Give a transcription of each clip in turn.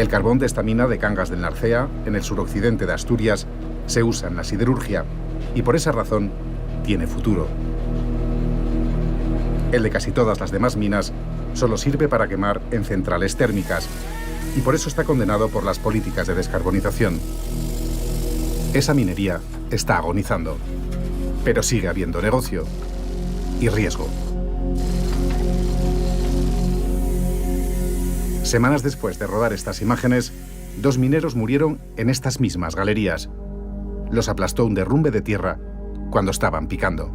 El carbón de esta mina de Cangas del Narcea, en el suroccidente de Asturias, se usa en la siderurgia y por esa razón tiene futuro. El de casi todas las demás minas solo sirve para quemar en centrales térmicas y por eso está condenado por las políticas de descarbonización. Esa minería está agonizando, pero sigue habiendo negocio y riesgo. Semanas después de rodar estas imágenes, 2 mineros murieron en estas mismas galerías. Los aplastó un derrumbe de tierra cuando estaban picando.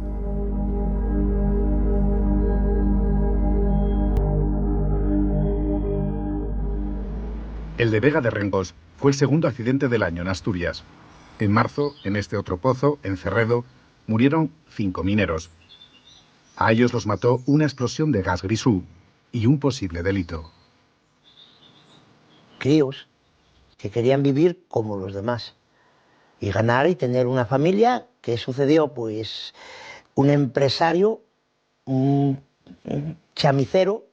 El de Vega de Rengos fue el segundo accidente del año en Asturias. En marzo, en este otro pozo, en Cerredo, murieron 5 mineros. A ellos los mató una explosión de gas grisú y un posible delito. Críos que querían vivir como los demás y ganar y tener una familia. ¿Qué sucedió? Pues un empresario, un chamicero,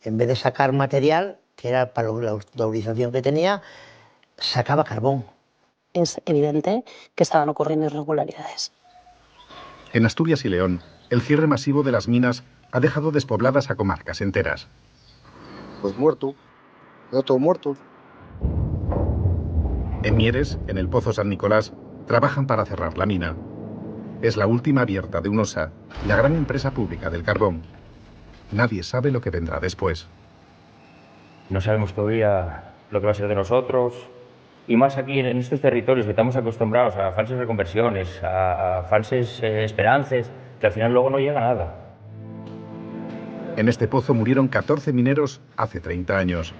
en vez de sacar material, que era para la autorización que tenía, sacaba carbón. Es evidente que estaban ocurriendo irregularidades. En Asturias y León, el cierre masivo de las minas ha dejado despobladas a comarcas enteras. Pues muerto, ya todo muerto. En Mieres, en el Pozo San Nicolás, trabajan para cerrar la mina. Es la última abierta de Unosa, la gran empresa pública del carbón. Nadie sabe lo que vendrá después. No sabemos todavía lo que va a ser de nosotros. Y más aquí en estos territorios que estamos acostumbrados a falsas reconversiones, a falsas esperanzas, que al final luego no llega a nada. En este pozo murieron 14 mineros hace 30 años.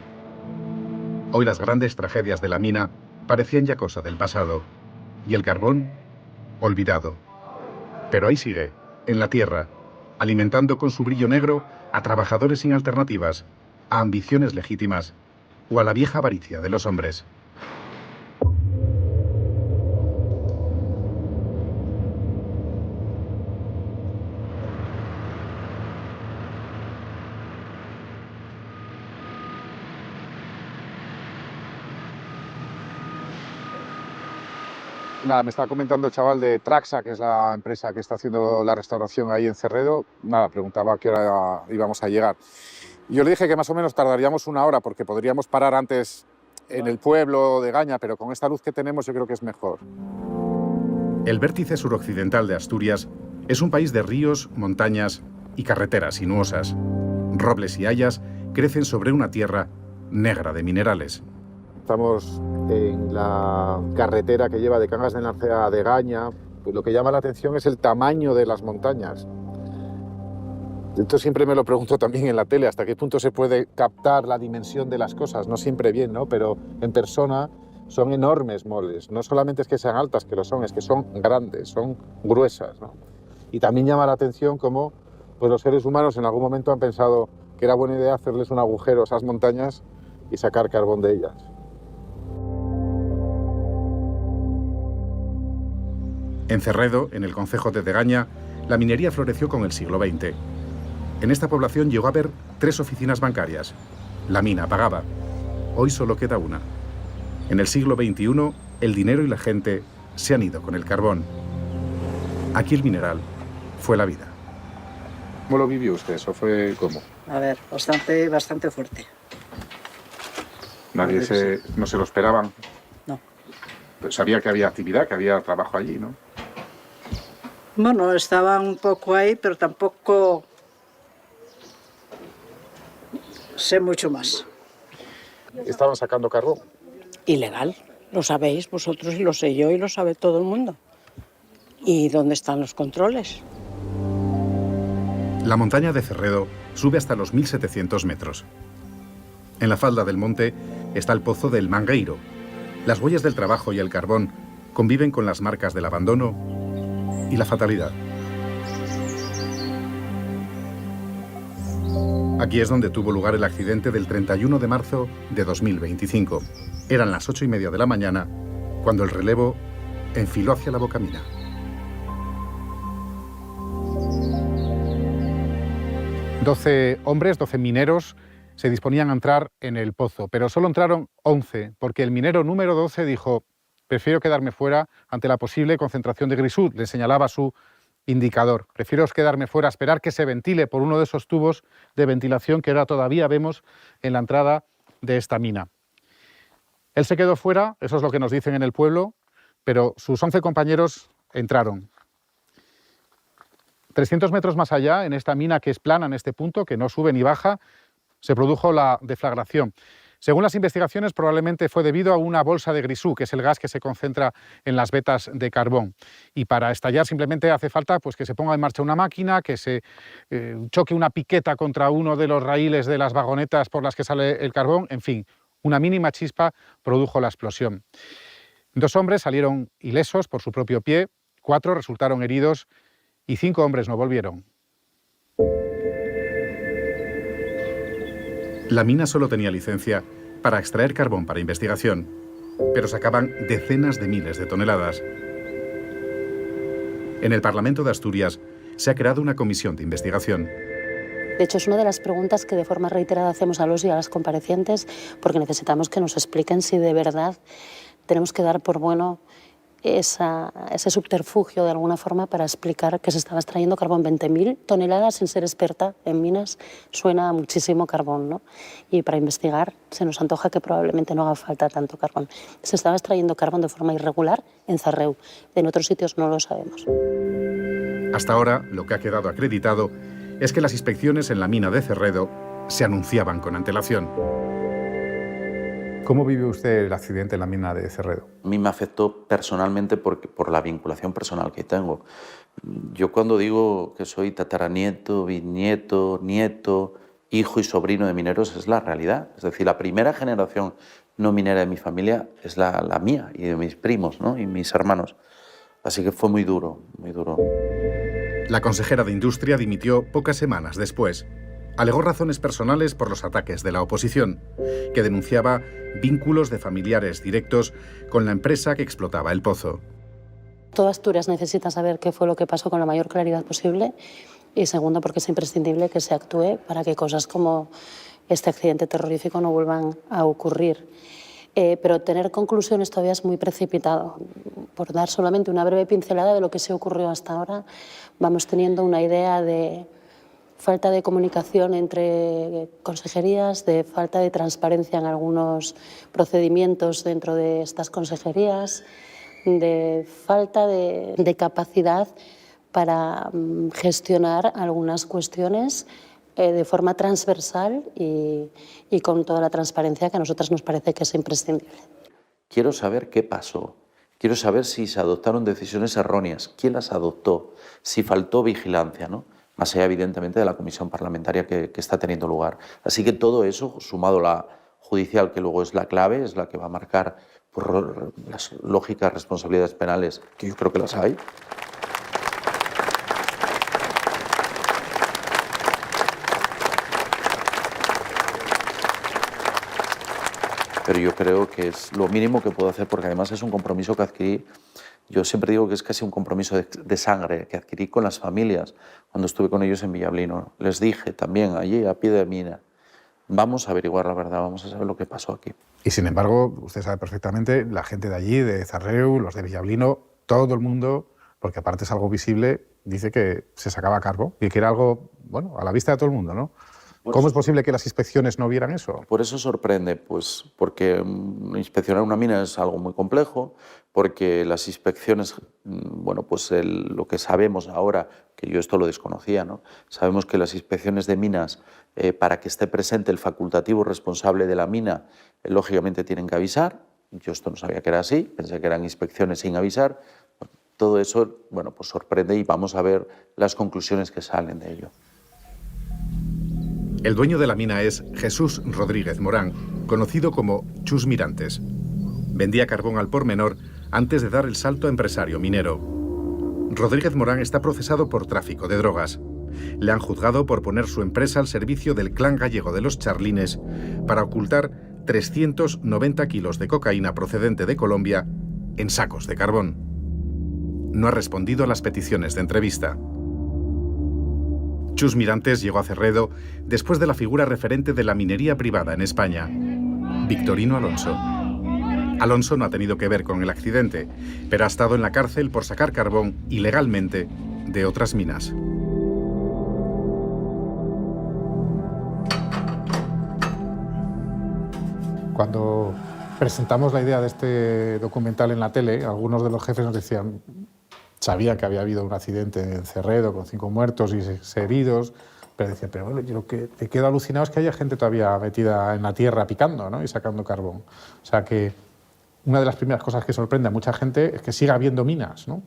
Hoy las grandes tragedias de la mina parecían ya cosa del pasado. Y el carbón, olvidado. Pero ahí sigue, en la tierra, alimentando con su brillo negro a trabajadores sin alternativas, a ambiciones legítimas o a la vieja avaricia de los hombres. Nada, me estaba comentando el chaval de Traxa, que es la empresa que está haciendo la restauración ahí en Cerredo. Nada, preguntaba a qué hora íbamos a llegar. Yo le dije que más o menos tardaríamos 1 hora porque podríamos parar antes en el pueblo de Gaña, pero con esta luz que tenemos yo creo que es mejor. El vértice suroccidental de Asturias es un país de ríos, montañas y carreteras sinuosas. Robles y hayas crecen sobre una tierra negra de minerales. Estamos en la carretera que lleva de Cangas del Narcea a de Gaña. Pues lo que llama la atención es el tamaño de las montañas. Esto siempre me lo pregunto también en la tele, hasta qué punto se puede captar la dimensión de las cosas. No siempre bien, ¿no? Pero en persona son enormes moles. No solamente es que sean altas, que lo son, es que son grandes, son gruesas, ¿no? Y también llama la atención cómo pues, los seres humanos en algún momento han pensado que era buena idea hacerles un agujero a esas montañas y sacar carbón de ellas. En Cerredo, en el concejo de Degaña, la minería floreció con el siglo XX. En esta población llegó a haber 3 oficinas bancarias. La mina pagaba. Hoy solo queda una. En el siglo XXI, el dinero y la gente se han ido con el carbón. Aquí el mineral fue la vida. ¿Cómo lo vivió usted? ¿Eso fue cómo? A ver, bastante fuerte. No se lo esperaban. No. Pues sabía que había actividad, que había trabajo allí, ¿no? Bueno, estaban un poco ahí, pero tampoco sé mucho más. Estaban sacando carbón. Ilegal, lo sabéis vosotros y lo sé yo y lo sabe todo el mundo. ¿Y dónde están los controles? La montaña de Cerredo sube hasta los 1700 metros. En la falda del monte está el pozo del Mangueiro. Las huellas del trabajo y el carbón conviven con las marcas del abandono y la fatalidad. Aquí es donde tuvo lugar el accidente del 31 de marzo de 2025. Eran las 8:30 de la mañana cuando el relevo enfiló hacia la bocamina. ...12 hombres, 12 mineros, se disponían a entrar en el pozo, pero solo entraron 11, porque el minero número 12 dijo: prefiero quedarme fuera ante la posible concentración de grisú, le señalaba su indicador. Prefiero quedarme fuera, esperar que se ventile por uno de esos tubos de ventilación que ahora todavía vemos en la entrada de esta mina. Él se quedó fuera, eso es lo que nos dicen en el pueblo, pero sus 11 compañeros entraron. 300 metros más allá, en esta mina que es plana en este punto, que no sube ni baja, se produjo la deflagración. Según las investigaciones, probablemente fue debido a una bolsa de grisú, que es el gas que se concentra en las vetas de carbón. Y para estallar simplemente hace falta pues, que se ponga en marcha una máquina, que se choque una piqueta contra uno de los raíles de las vagonetas por las que sale el carbón. En fin, una mínima chispa produjo la explosión. 2 hombres salieron ilesos por su propio pie, 4 resultaron heridos y 5 hombres no volvieron. La mina solo tenía licencia para extraer carbón para investigación, pero sacaban decenas de miles de toneladas. En el Parlamento de Asturias se ha creado una comisión de investigación. De hecho, es una de las preguntas que de forma reiterada hacemos a los y a las comparecientes, porque necesitamos que nos expliquen si de verdad tenemos que dar por bueno ese subterfugio de alguna forma para explicar que se estaba extrayendo carbón. 20.000 toneladas sin ser experta en minas suena a muchísimo carbón, ¿no? Y para investigar se nos antoja que probablemente no haga falta tanto carbón. Se estaba extrayendo carbón de forma irregular en Zarreu. En otros sitios no lo sabemos. Hasta ahora, lo que ha quedado acreditado es que las inspecciones en la mina de Cerredo se anunciaban con antelación. ¿Cómo vive usted el accidente en la mina de Cerredo? A mí me afectó personalmente por la vinculación personal que tengo. Yo cuando digo que soy tataranieto, bisnieto, nieto, hijo y sobrino de mineros, es la realidad. Es decir, la primera generación no minera de mi familia es la mía y de mis primos, ¿no? Y mis hermanos. Así que fue muy duro, muy duro. La consejera de Industria dimitió pocas semanas después. Alegó razones personales por los ataques de la oposición, que denunciaba vínculos de familiares directos con la empresa que explotaba el pozo. Todo Asturias necesita saber qué fue lo que pasó con la mayor claridad posible y segundo, porque es imprescindible que se actúe para que cosas como este accidente terrorífico no vuelvan a ocurrir. Pero tener conclusiones todavía es muy precipitado. Por dar solamente una breve pincelada de lo que se ocurrió hasta ahora, vamos teniendo una idea de falta de comunicación entre consejerías, de falta de transparencia en algunos procedimientos dentro de estas consejerías, de falta de capacidad para gestionar algunas cuestiones de forma transversal y con toda la transparencia que a nosotras nos parece que es imprescindible. Quiero saber qué pasó. Quiero saber si se adoptaron decisiones erróneas, quién las adoptó, si faltó vigilancia, ¿no? Más allá, evidentemente, de la comisión parlamentaria que está teniendo lugar. Así que todo eso, sumado a la judicial, que luego es la clave, es la que va a marcar por las lógicas responsabilidades penales, que yo creo que las hay. Pero yo creo que es lo mínimo que puedo hacer, porque además es un compromiso que adquirí. Yo siempre digo que es casi un compromiso de sangre que adquirí con las familias cuando estuve con ellos en Villablino. Les dije también allí, a pie de mina, vamos a averiguar la verdad, vamos a saber lo que pasó aquí. Y sin embargo, usted sabe perfectamente, la gente de allí, de Zarreu, los de Villablino, todo el mundo, porque aparte es algo visible, dice que se sacaba carbón y que era algo, bueno, a la vista de todo el mundo, ¿no? ¿Cómo es posible que las inspecciones no vieran eso? Por eso sorprende, pues porque inspeccionar una mina es algo muy complejo, porque las inspecciones, bueno, pues lo que sabemos ahora, que yo esto lo desconocía, ¿no? Sabemos que las inspecciones de minas, para que esté presente el facultativo responsable de la mina, lógicamente tienen que avisar. Yo esto no sabía que era así, pensé que eran inspecciones sin avisar. Todo eso, bueno, pues sorprende y vamos a ver las conclusiones que salen de ello. El dueño de la mina es Jesús Rodríguez Morán, conocido como Chus Mirantes. Vendía carbón al por menor antes de dar el salto a empresario minero. Rodríguez Morán está procesado por tráfico de drogas. Le han juzgado por poner su empresa al servicio del clan gallego de los Charlines para ocultar 390 kilos de cocaína procedente de Colombia en sacos de carbón. No ha respondido a las peticiones de entrevista. Chus Mirantes llegó a Cerredo después de la figura referente de la minería privada en España, Victorino Alonso. Alonso no ha tenido que ver con el accidente, pero ha estado en la cárcel por sacar carbón ilegalmente de otras minas. Cuando presentamos la idea de este documental en la tele, algunos de los jefes nos decían, sabían que había habido un accidente en Cerredo con 5 muertos y 6 heridos, pero decían, pero bueno, yo lo que te quedo alucinado es que haya gente todavía metida en la tierra picando, ¿no? Y sacando carbón. O sea que una de las primeras cosas que sorprende a mucha gente es que siga habiendo minas, ¿no?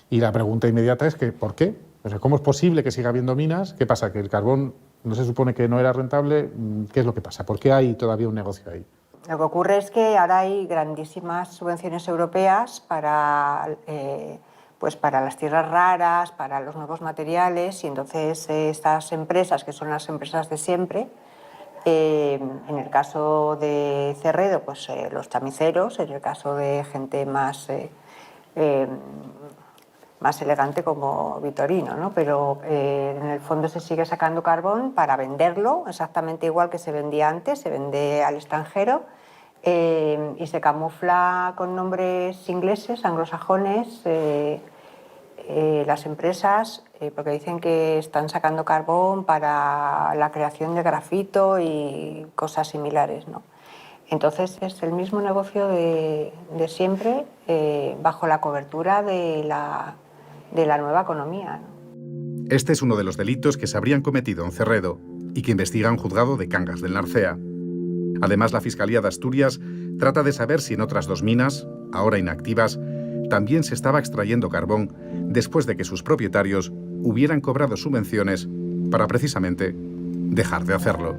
Y la pregunta inmediata es que, ¿por qué? O sea, ¿cómo es posible que siga habiendo minas? ¿Qué pasa? ¿Que el carbón no se supone que no era rentable? ¿Qué es lo que pasa? ¿Por qué hay todavía un negocio ahí? Lo que ocurre es que ahora hay grandísimas subvenciones europeas para las tierras raras, para los nuevos materiales, y entonces estas empresas, que son las empresas de siempre, en el caso de Cerredo, pues los chamiceros, en el caso de gente más elegante como Victorino, ¿no? Pero en el fondo se sigue sacando carbón para venderlo, exactamente igual que se vendía antes, se vende al extranjero, y se camufla con nombres ingleses, anglosajones, las empresas, porque dicen que están sacando carbón para la creación de grafito y cosas similares, ¿no? Entonces es el mismo negocio de siempre, bajo la cobertura de la nueva economía, ¿no? Este es uno de los delitos que se habrían cometido en Cerredo y que investiga un juzgado de Cangas del Narcea. Además, la Fiscalía de Asturias trata de saber si en otras 2 minas, ahora inactivas, también se estaba extrayendo carbón después de que sus propietarios hubieran cobrado subvenciones para precisamente dejar de hacerlo.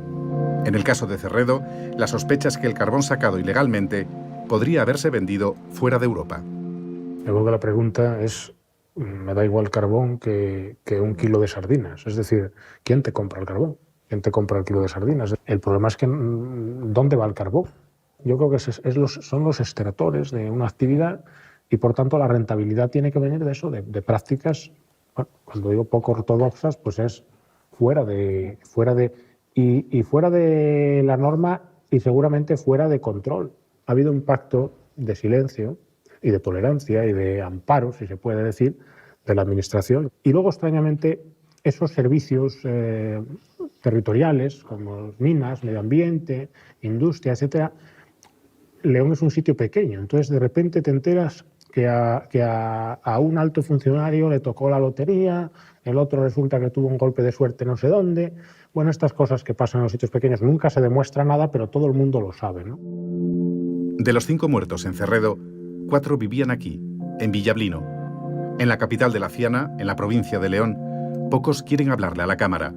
En el caso de Cerredo, la sospecha es que el carbón sacado ilegalmente podría haberse vendido fuera de Europa. Yo creo que la pregunta es, me da igual carbón que 1 kilo de sardinas. Es decir, ¿quién te compra el carbón? ¿Quién te compra el kilo de sardinas? El problema es que ¿dónde va el carbón? Yo creo que son los extractores de una actividad y, por tanto, la rentabilidad tiene que venir de eso, de prácticas, bueno, cuando digo poco ortodoxas, pues es fuera de la norma y seguramente fuera de control. Ha habido un pacto de silencio y de tolerancia y de amparo, si se puede decir, de la Administración. Y luego, extrañamente, esos servicios territoriales, como minas, medio ambiente, industria, etcétera, León es un sitio pequeño. Entonces, de repente te enteras que a un alto funcionario le tocó la lotería, el otro resulta que tuvo un golpe de suerte no sé dónde. Bueno, estas cosas que pasan en los sitios pequeños, nunca se demuestra nada, pero todo el mundo lo sabe, ¿no? De los 5 muertos en Cerredo, 4 vivían aquí, en Villablino. En la capital de la Ciana, en la provincia de León, pocos quieren hablarle a la cámara.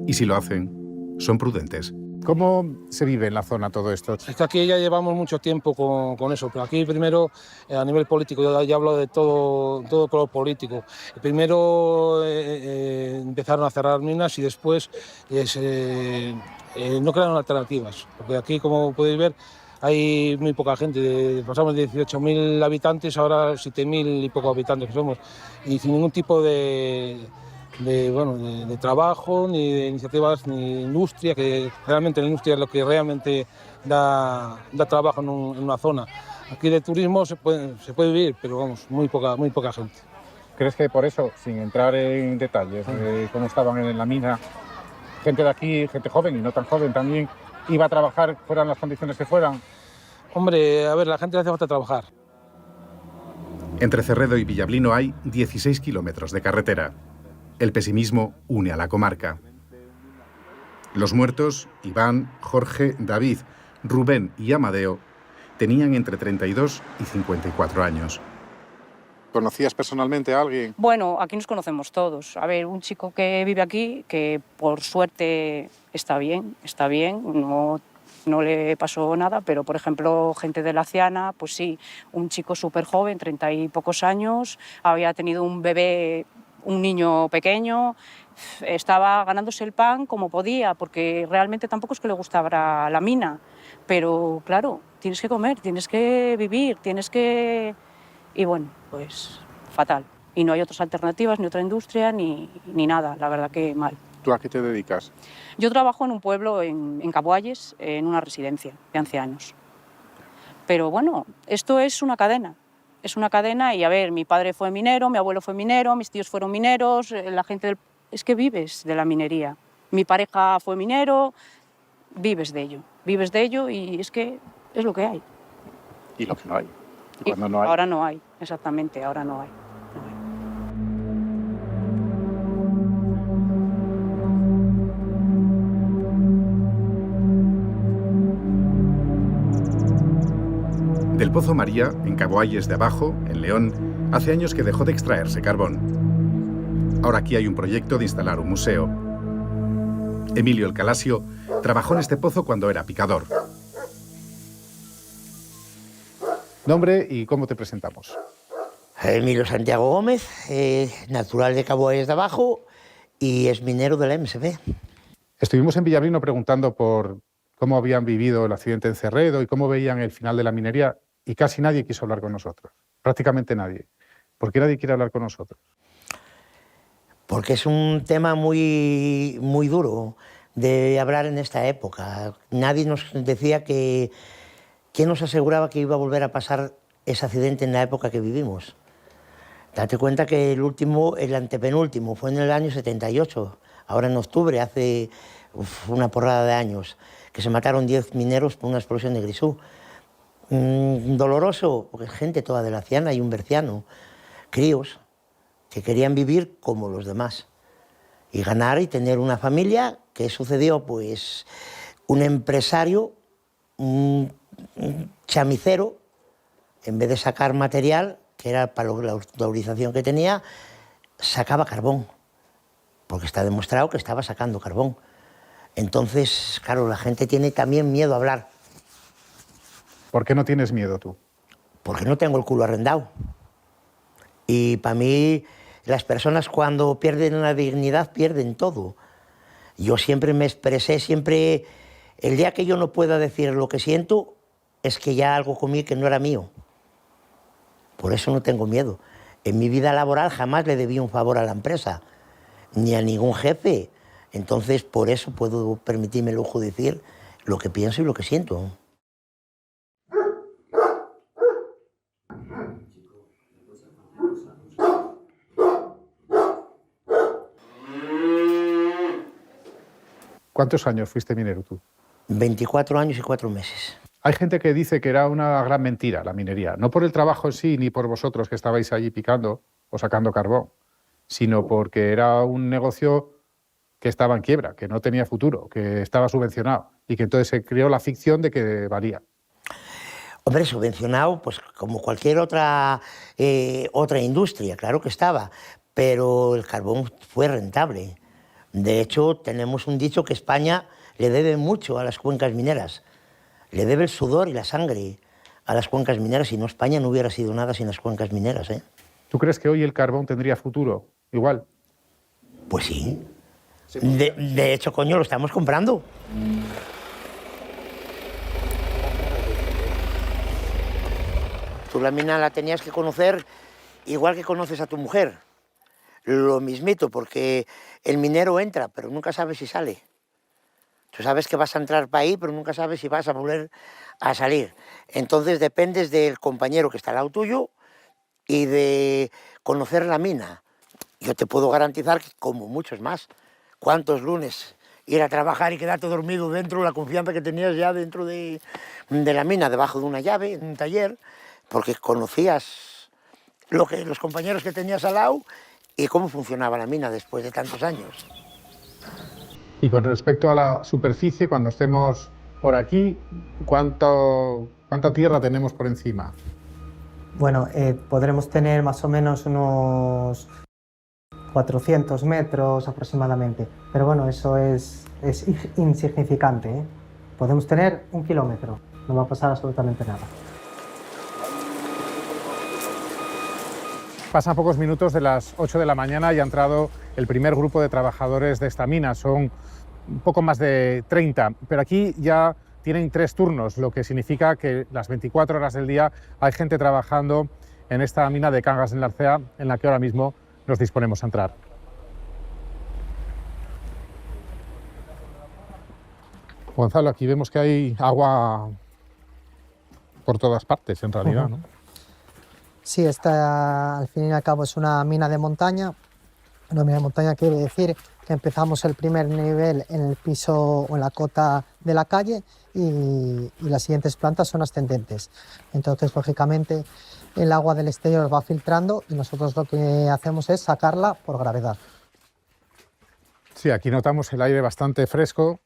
Y si lo hacen, son prudentes. ¿Cómo se vive en la zona todo esto? Es que aquí ya llevamos mucho tiempo con eso, pero aquí primero, a nivel político, yo ya hablo de todo color político. Primero empezaron a cerrar minas y después no crearon alternativas, porque aquí, como podéis ver, hay muy poca gente, pasamos de 18.000 habitantes, ahora 7.000 y poco habitantes que somos, y sin ningún tipo de trabajo, ni de iniciativas, ni de industria, que realmente la industria es lo que realmente da trabajo en una zona. Aquí de turismo se puede vivir, pero vamos, muy poca gente. ¿Crees que por eso, sin entrar en detalles de cómo estaban en la mina, gente de aquí, gente joven y no tan joven también, iba a trabajar fueran las condiciones que fueran? Hombre, a ver, la gente le hace falta trabajar. Entre Cerredo y Villablino hay 16 kilómetros de carretera. El pesimismo une a la comarca. Los muertos, Iván, Jorge, David, Rubén y Amadeo, tenían entre 32 y 54 años. ¿Conocías personalmente a alguien? Bueno, aquí nos conocemos todos. A ver, un chico que vive aquí, que por suerte está bien, no le pasó nada, pero por ejemplo, gente de la Ciana, pues sí, un chico súper joven, 30 y pocos años, había tenido un bebé, un niño pequeño, estaba ganándose el pan como podía, porque realmente tampoco es que le gustara la mina, pero claro, tienes que comer, tienes que vivir, y bueno, pues fatal. Y no hay otras alternativas, ni otra industria, ni nada, la verdad que mal. ¿Tú a qué te dedicas? Yo trabajo en un pueblo, en Caboalles, en una residencia de ancianos. Pero bueno, esto es una cadena. Es una cadena y, a ver, mi padre fue minero, mi abuelo fue minero, mis tíos fueron mineros, la gente del... Es que vives de la minería. Mi pareja fue minero, vives de ello y es que es lo que hay. Y lo que no hay. Y cuando Y no hay. ahora no hay, exactamente, ahora no hay. Del Pozo María, en Caboalles de Abajo, en León, hace años que dejó de extraerse carbón. Ahora aquí hay un proyecto de instalar un museo. Emilio El Calasio trabajó en este pozo cuando era picador. Nombre y cómo te presentamos. Emilio Santiago Gómez, natural de Caboalles de Abajo y es minero de la MSB. Estuvimos en Villablino preguntando por cómo habían vivido el accidente en Cerredo y cómo veían el final de la minería y casi nadie quiso hablar con nosotros. Prácticamente nadie. ¿Por qué nadie quiere hablar con nosotros? Porque es un tema muy, muy duro de hablar en esta época. Nadie nos decía que... ¿Quién nos aseguraba que iba a volver a pasar ese accidente en la época que vivimos? Date cuenta que el antepenúltimo, fue en el año 78, ahora en octubre, hace una porrada de años, que se mataron 10 mineros por una explosión de grisú. Doloroso, porque es gente toda de la Ciana y un berciano, críos que querían vivir como los demás y ganar y tener una familia. ¿Qué sucedió? Pues un empresario, un chamicero, en vez de sacar material, que era para la autorización que tenía, sacaba carbón, porque está demostrado que estaba sacando carbón. Entonces, claro, la gente tiene también miedo a hablar. ¿Por qué no tienes miedo tú? Porque no tengo el culo arrendado. Y para mí, las personas cuando pierden la dignidad, pierden todo. Yo siempre me expresé, siempre... El día que yo no pueda decir lo que siento, es que ya algo comí que no era mío. Por eso no tengo miedo. En mi vida laboral jamás le debí un favor a la empresa, ni a ningún jefe. Entonces, por eso puedo permitirme el lujo de decir lo que pienso y lo que siento. ¿Cuántos años fuiste minero tú? 24 años y 4 meses. Hay gente que dice que era una gran mentira la minería, no por el trabajo en sí, ni por vosotros que estabais allí picando o sacando carbón, sino porque era un negocio que estaba en quiebra, que no tenía futuro, que estaba subvencionado y que entonces se creó la ficción de que valía. Hombre, subvencionado, pues como cualquier otra industria, claro que estaba, pero el carbón fue rentable. De hecho, tenemos un dicho que España le debe mucho a las cuencas mineras. Le debe el sudor y la sangre a las cuencas mineras, si no España no hubiera sido nada sin las cuencas mineras, ¿eh? ¿Tú crees que hoy el carbón tendría futuro igual? Pues sí. De hecho, coño, lo estamos comprando. Tú la mina la tenías que conocer igual que conoces a tu mujer. Lo mismito, porque el minero entra, pero nunca sabe si sale. Tú sabes que vas a entrar para ahí, pero nunca sabes si vas a volver a salir. Entonces dependes del compañero que está al lado tuyo y de conocer la mina. Yo te puedo garantizar que como muchos más, cuántos lunes ir a trabajar y quedarte dormido dentro, la confianza que tenías ya dentro de la mina, debajo de una llave, en un taller, porque conocías los compañeros que tenías al lado y cómo funcionaba la mina después de tantos años. Y con respecto a la superficie, cuando estemos por aquí, ¿cuánta tierra tenemos por encima? Bueno, podremos tener más o menos unos 400 metros aproximadamente, pero bueno, eso es insignificante, ¿eh? Podemos tener 1 kilómetro, no va a pasar absolutamente nada. Pasan pocos minutos de las 8 de la mañana y ha entrado el primer grupo de trabajadores de esta mina. Son un poco más de 30, pero aquí ya tienen 3 turnos, lo que significa que las 24 horas del día hay gente trabajando en esta mina de Cangas en la Narcea, en la que ahora mismo nos disponemos a entrar. Gonzalo, aquí vemos que hay agua por todas partes, en realidad, ¿no? Sí, esta al fin y al cabo es una mina de montaña. Una mina de montaña quiere decir que empezamos el primer nivel en el piso o en la cota de la calle y las siguientes plantas son ascendentes. Entonces, lógicamente, el agua del exterior va filtrando y nosotros lo que hacemos es sacarla por gravedad. Sí, aquí notamos el aire bastante fresco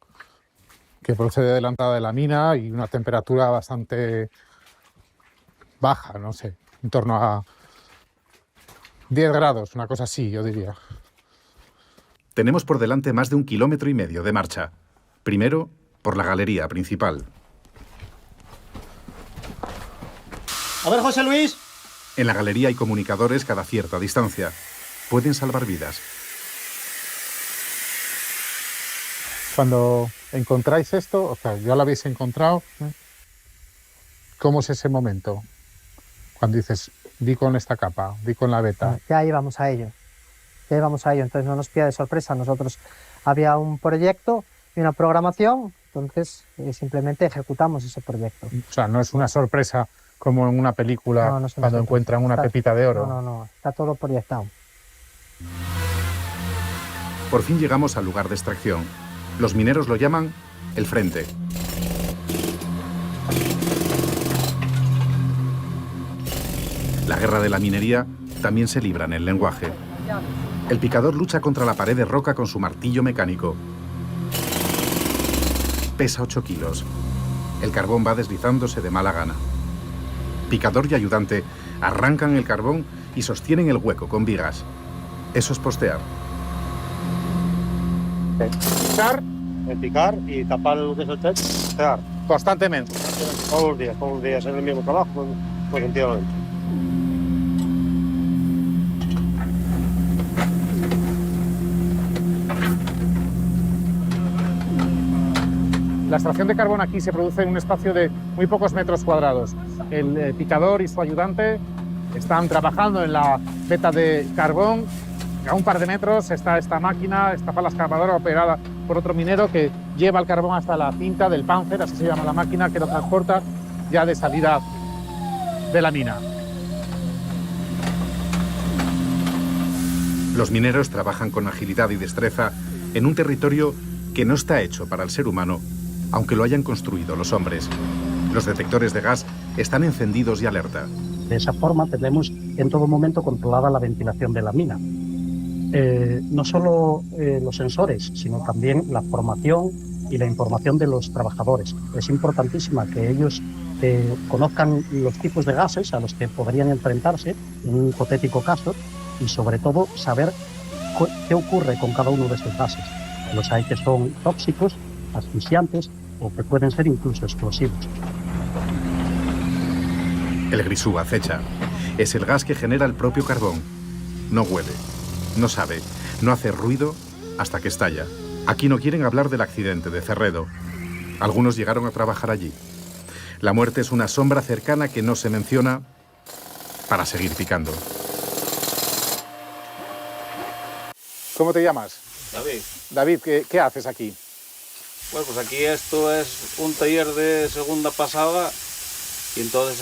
que procede de la entrada de la mina y una temperatura bastante baja, no sé, en torno a 10 grados, una cosa así, yo diría. Tenemos por delante más de 1,5 kilómetros de marcha. Primero, por la galería principal. A ver, José Luis. En la galería hay comunicadores cada cierta distancia. Pueden salvar vidas. Cuando encontráis esto, o sea, ya lo habéis encontrado, ¿cómo es ese momento? Cuando dices, di con esta capa, di con la beta. Ya íbamos a ello. Ya íbamos a ello, entonces no nos pilla de sorpresa. Nosotros había un proyecto y una programación, entonces simplemente ejecutamos ese proyecto. O sea, no es una sorpresa como en una película No, no es una cuando sorpresa. encuentran una pepita de oro. No, está todo proyectado. Por fin llegamos al lugar de extracción. Los mineros lo llaman el frente. La guerra de la minería también se libra en el lenguaje. El picador lucha contra la pared de roca con su martillo mecánico. Pesa 8 kilos. El carbón va deslizándose de mala gana. Picador y ayudante arrancan el carbón y sostienen el hueco con vigas. Eso es postear. Picar y tapar lo que es el techo. Pegar. Constantemente. Todos los días en el mismo trabajo, pues continuamente. La extracción de carbón aquí se produce en un espacio de muy pocos metros cuadrados. El picador y su ayudante están trabajando en la veta de carbón. A un par de metros está esta máquina, esta pala excavadora operada por otro minero que lleva el carbón hasta la cinta del Panzer, así se llama la máquina, que lo transporta ya de salida de la mina. Los mineros trabajan con agilidad y destreza en un territorio que no está hecho para el ser humano, aunque lo hayan construido los hombres. Los detectores de gas están encendidos y alerta. De esa forma tenemos en todo momento controlada la ventilación de la mina. No solo los sensores, sino también la formación y la información de los trabajadores. Es importantísima que ellos conozcan los tipos de gases a los que podrían enfrentarse en un hipotético caso y sobre todo saber qué ocurre con cada uno de estos gases. Los hay que son tóxicos, asfixiantes o que pueden ser incluso explosivos. El grisú acecha. Es el gas que genera el propio carbón. No huele, no sabe, no hace ruido hasta que estalla. Aquí no quieren hablar del accidente de Cerredo. Algunos llegaron a trabajar allí. La muerte es una sombra cercana que no se menciona para seguir picando. ¿Cómo te llamas? David. David, ¿qué haces aquí? Bueno, pues aquí esto es un taller de segunda pasada y entonces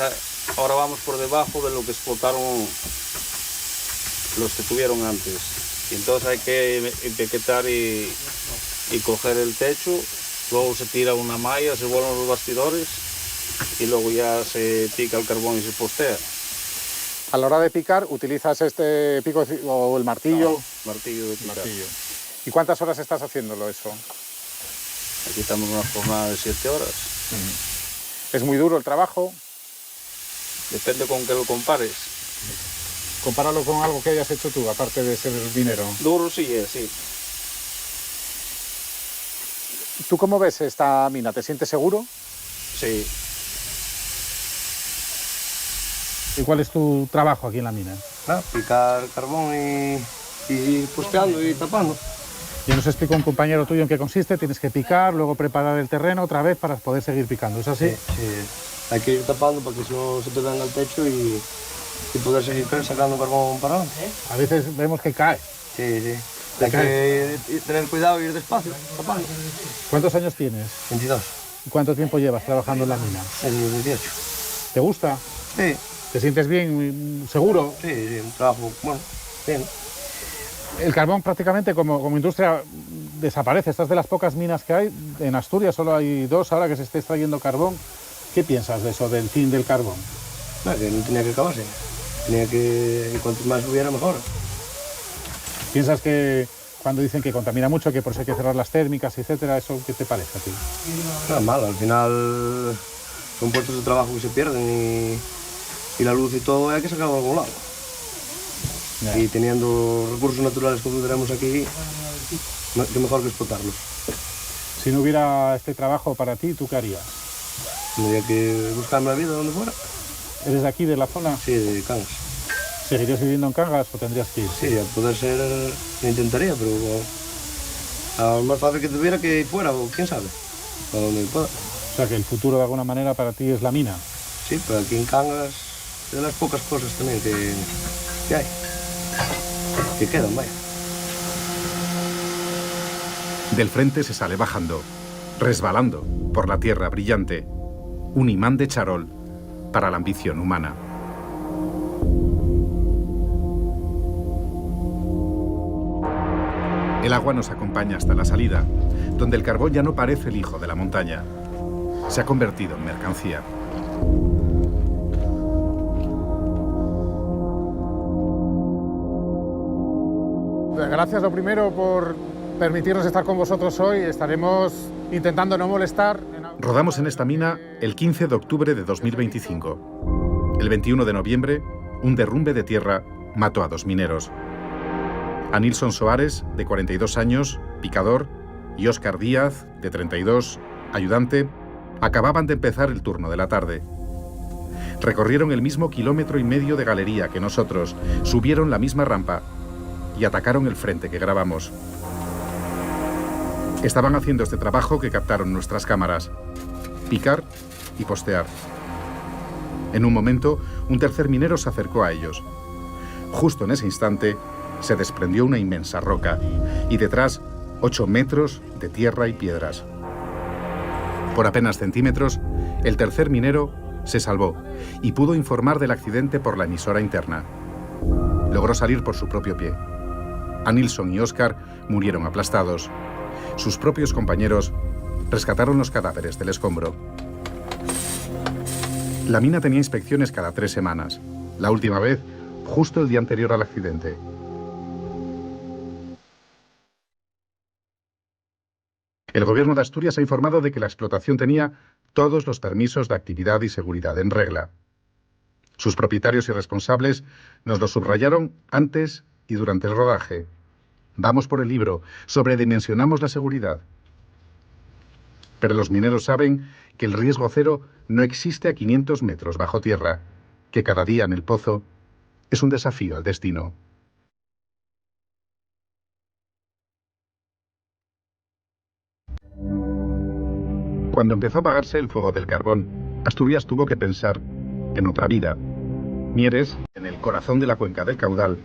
ahora vamos por debajo de lo que explotaron los que tuvieron antes. Y entonces hay que empaquetar y coger el techo, luego se tira una malla, se vuelven los bastidores y luego ya se pica el carbón y se postea. A la hora de picar, ¿utilizas este pico o el martillo? No, martillo de picar. Martillo. ¿Y cuántas horas estás haciéndolo eso? Aquí estamos en una jornada de 7 horas. ¿Es muy duro el trabajo? Depende con qué lo compares. Compáralo con algo que hayas hecho tú, aparte de ser minero. Duro sí es, sí. ¿Tú cómo ves esta mina? ¿Te sientes seguro? Sí. ¿Y cuál es tu trabajo aquí en la mina? Picar carbón y posteando y tapando. Ya nos explicó un compañero tuyo en qué consiste. Tienes que picar, luego preparar el terreno otra vez para poder seguir picando. ¿Es así? Sí. Hay que ir tapando para que si no se te venga el techo y poder seguir sacando carbón para adelante. A veces vemos que cae. Sí. Hay que tener cuidado y ir despacio, tapando. ¿Cuántos años tienes? 22. ¿Y cuánto tiempo llevas trabajando en la mina? En 18. ¿Te gusta? Sí. ¿Te sientes bien, seguro? Sí, un trabajo, bueno, bien. El carbón prácticamente como industria desaparece. Estas de las pocas minas que hay. En Asturias solo hay 2 ahora que se esté extrayendo carbón. ¿Qué piensas de eso, del fin del carbón? No, que no tenía que acabarse. Tenía que, cuanto más hubiera, mejor. ¿Piensas que cuando dicen que contamina mucho, que por eso hay que cerrar las térmicas, etcétera, eso qué te parece a ti? No es malo, al final son puestos de trabajo que se pierden y la luz y todo hay que sacarlo de algún lado. Yeah. Y teniendo recursos naturales como tenemos aquí, qué mejor que explotarlos. Si no hubiera este trabajo para ti, ¿tú qué harías? Tendría que buscarme la vida donde fuera. ¿Eres de aquí, de la zona? Sí, de Cangas. ¿Seguirías viviendo en Cangas o tendrías que ir? Sí, a poder ser, lo intentaría, pero a lo más fácil que tuviera que ir fuera, o quién sabe, a donde pueda. O sea, que el futuro de alguna manera para ti es la mina. Sí, pero aquí en Cangas es de las pocas cosas también que hay, que quedan, vaya. Del frente se sale bajando, resbalando por la tierra brillante, un imán de charol para la ambición humana. El agua nos acompaña hasta la salida, donde el carbón ya no parece el hijo de la montaña. Se ha convertido en mercancía. Gracias lo primero por permitirnos estar con vosotros hoy. Estaremos intentando no molestar. Rodamos en esta mina el 15 de octubre de 2025. El 21 de noviembre, un derrumbe de tierra mató a 2 mineros. A Nilson Soares, de 42 años, picador, y Óscar Díaz, de 32, ayudante, acababan de empezar el turno de la tarde. Recorrieron el mismo 1,5 kilómetros de galería que nosotros, subieron la misma rampa y atacaron el frente que grabamos. Estaban haciendo este trabajo que captaron nuestras cámaras: picar y postear. En un momento, un tercer minero se acercó a ellos. Justo en ese instante, se desprendió una inmensa roca y detrás 8 metros de tierra y piedras. Por apenas centímetros, el tercer minero se salvó y pudo informar del accidente por la emisora interna. Logró salir por su propio pie. A Nilson y Óscar murieron aplastados. Sus propios compañeros rescataron los cadáveres del escombro. La mina tenía inspecciones cada 3 semanas. La última vez, justo el día anterior al accidente. El gobierno de Asturias ha informado de que la explotación tenía todos los permisos de actividad y seguridad en regla. Sus propietarios y responsables nos lo subrayaron antes y durante el rodaje. Vamos por el libro, sobredimensionamos la seguridad. Pero los mineros saben que el riesgo cero no existe a 500 metros bajo tierra, que cada día en el pozo es un desafío al destino. Cuando empezó a apagarse el fuego del carbón, Asturias tuvo que pensar en otra vida. Mieres, en el corazón de la cuenca del Caudal,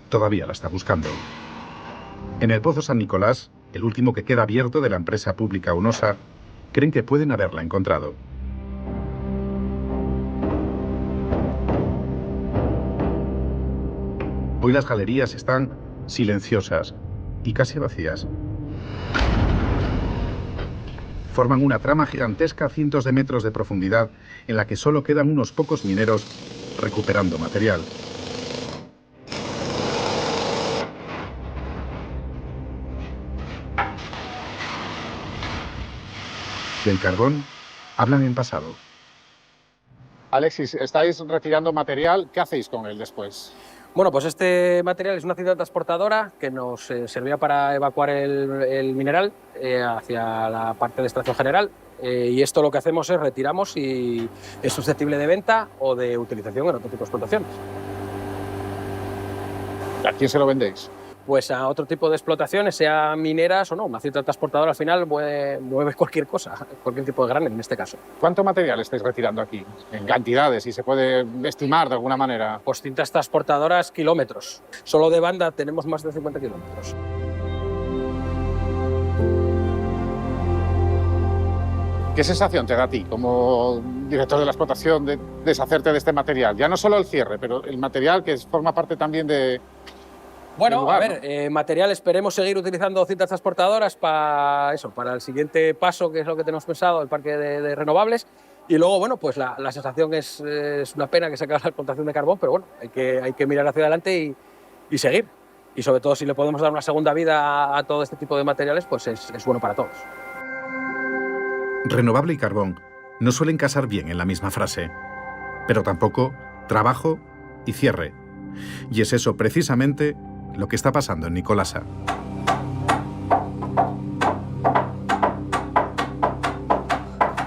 todavía la está buscando. En el Pozo San Nicolás, el último que queda abierto de la empresa pública Unosa, creen que pueden haberla encontrado. Hoy las galerías están silenciosas y casi vacías. Forman una trama gigantesca a cientos de metros de profundidad en la que solo quedan unos pocos mineros recuperando material. Del carbón hablan en pasado. Alexis, estáis retirando material. ¿Qué hacéis con él después? Bueno, pues este material es una cinta transportadora que nos servía para evacuar el mineral hacia la parte de extracción general y esto lo que hacemos es retiramos y es susceptible de venta o de utilización en otro tipo de explotaciones. ¿A quién se lo vendéis? pues a otro tipo de explotaciones, sea mineras o no. Una cinta transportadora al final mueve cualquier cosa, cualquier tipo de granel en este caso. ¿Cuánto material estáis retirando aquí? En cantidades, si se puede estimar de alguna manera. Pues cintas transportadoras, kilómetros. Solo de banda tenemos más de 50 kilómetros. ¿Qué sensación te da a ti, como director de la explotación, de deshacerte de este material? Ya no solo el cierre, pero el material que forma parte también de... Bueno, lugar, a ver, material, esperemos seguir utilizando cintas transportadoras para el siguiente paso, que es lo que tenemos pensado, el parque de renovables. Y luego, bueno, pues la sensación es una pena que se acabe la explotación de carbón, pero bueno, hay que mirar hacia adelante y seguir. Y sobre todo, si le podemos dar una segunda vida a todo este tipo de materiales, pues es bueno para todos. Renovable y carbón no suelen casar bien en la misma frase, pero tampoco trabajo y cierre. Y es eso precisamente lo que está pasando en Nicolasa.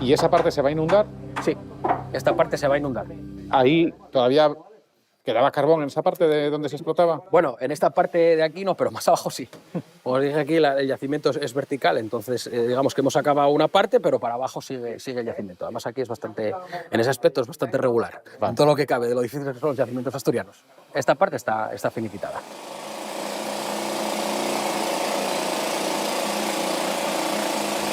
¿Y esa parte se va a inundar? Sí, esta parte se va a inundar. Ahí todavía quedaba carbón en esa parte de donde se explotaba. Bueno, en esta parte de aquí no, pero más abajo sí. Como os dije aquí, el yacimiento es vertical, entonces digamos que hemos acabado una parte, pero para abajo sigue el yacimiento. Además aquí es bastante, en ese aspecto es bastante regular. En todo lo que cabe de lo difíciles que son los yacimientos asturianos. Esta parte está finiquitada.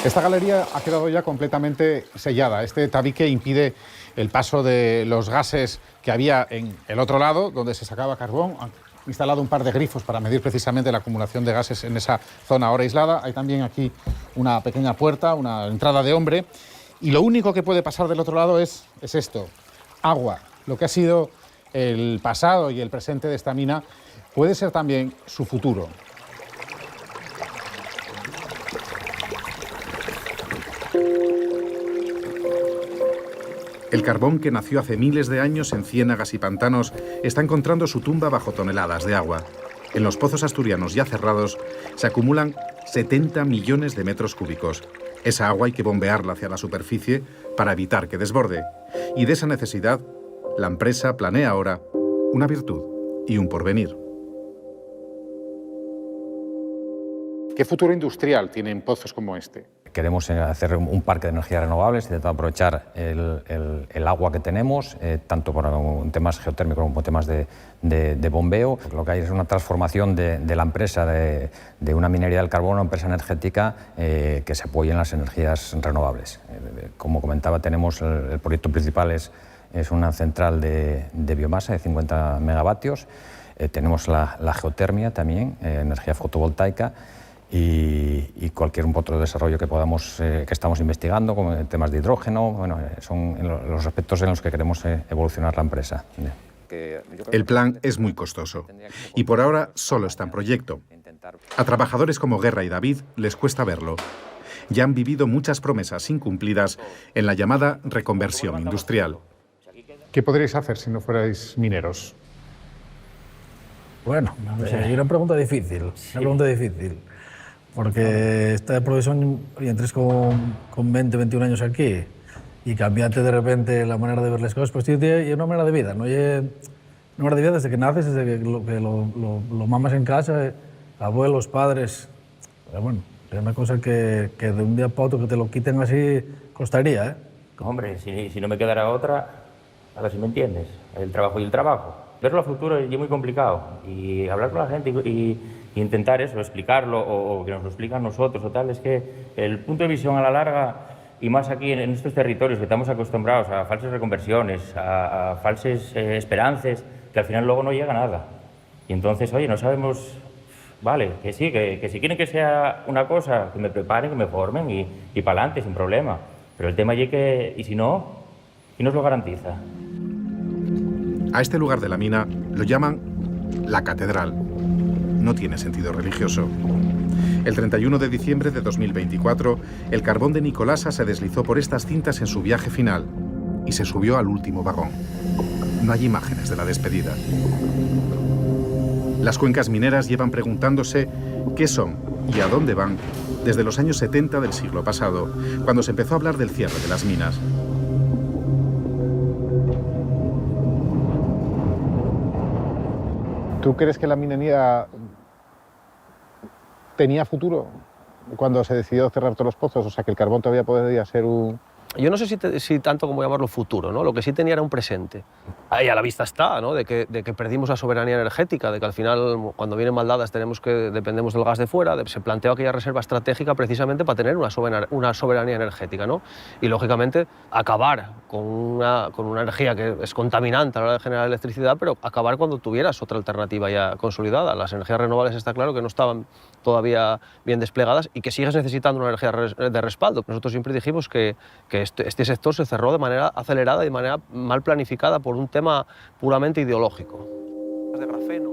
Esta galería ha quedado ya completamente sellada. Este tabique impide el paso de los gases que había en el otro lado, donde se sacaba carbón. Han instalado un par de grifos para medir precisamente la acumulación de gases en esa zona ahora aislada. Hay también aquí una pequeña puerta, una entrada de hombre. Y lo único que puede pasar del otro lado es esto, agua. Lo que ha sido el pasado y el presente de esta mina puede ser también su futuro. El carbón que nació hace miles de años en ciénagas y pantanos está encontrando su tumba bajo toneladas de agua. En los pozos asturianos ya cerrados se acumulan 70 millones de metros cúbicos. Esa agua hay que bombearla hacia la superficie para evitar que desborde. Y de esa necesidad, la empresa planea ahora una virtud y un porvenir. ¿Qué futuro industrial tienen pozos como este? Queremos hacer un parque de energías renovables, intentando aprovechar el agua que tenemos, tanto por temas geotérmicos como temas de bombeo. Lo que hay es una transformación de la empresa de una minería del carbón a una empresa energética que se apoye en las energías renovables. Como comentaba, tenemos el proyecto principal es una central de biomasa de 50 megavatios. Tenemos la geotermia también, energía fotovoltaica. Y cualquier otro desarrollo que que estamos investigando, como temas de hidrógeno, bueno, son los aspectos en los que queremos evolucionar la empresa. El plan es muy costoso y por ahora solo está en proyecto. A trabajadores como Guerra y David les cuesta verlo. Ya han vivido muchas promesas incumplidas en la llamada reconversión industrial. ¿Qué podríais hacer si no fuerais mineros? Bueno, una pregunta difícil, porque esta profesión, y entres con 20, 21 años aquí y cambiaste de repente la manera de ver las cosas, pues tío, es una manera de vida, ¿no? Es una manera de vida desde que naces, desde que lo mamas en casa, abuelos, padres. Pero bueno, es una cosa que de un día para otro que te lo quiten así costaría, ¿eh? Hombre, si no me quedara otra, a ver si me entiendes, el trabajo y el trabajo. Verlo a futuro es muy complicado y hablar con la gente y intentar eso, explicarlo o que nos lo explican nosotros o tal, es que el punto de visión a la larga, y más aquí en estos territorios que estamos acostumbrados a falsas reconversiones, a falsas esperanzas, que al final luego no llega a nada. Y entonces, oye, no sabemos, vale, que sí, que si quieren que sea una cosa, que me preparen, que me formen y para adelante, sin problema. Pero el tema es que, y si no, ¿quién nos lo garantiza? A este lugar de la mina lo llaman la Catedral. No tiene sentido religioso. El 31 de diciembre de 2024, el carbón de Nicolasa se deslizó por estas cintas en su viaje final y se subió al último vagón. No hay imágenes de la despedida. Las cuencas mineras llevan preguntándose qué son y a dónde van desde los años 70 del siglo pasado, cuando se empezó a hablar del cierre de las minas. ¿Tú crees que la minería tenía futuro cuando se decidió cerrar todos los pozos? O sea, que el carbón todavía podría ser un... Yo no sé si tanto como llamarlo futuro, ¿no? Lo que sí tenía era un presente. Ahí a la vista está, ¿no? de que perdimos la soberanía energética, de que al final, cuando vienen maldadas, dependemos del gas de fuera. Se planteó aquella reserva estratégica precisamente para tener una soberanía energética, ¿no? Y, lógicamente, acabar con una energía que es contaminante a la hora de generar electricidad, pero acabar cuando tuvieras otra alternativa ya consolidada. Las energías renovables está claro que no estaban todavía bien desplegadas y que sigues necesitando una energía de respaldo. Nosotros siempre dijimos que este sector se cerró de manera acelerada y de manera mal planificada por un tema puramente ideológico. De grafeno.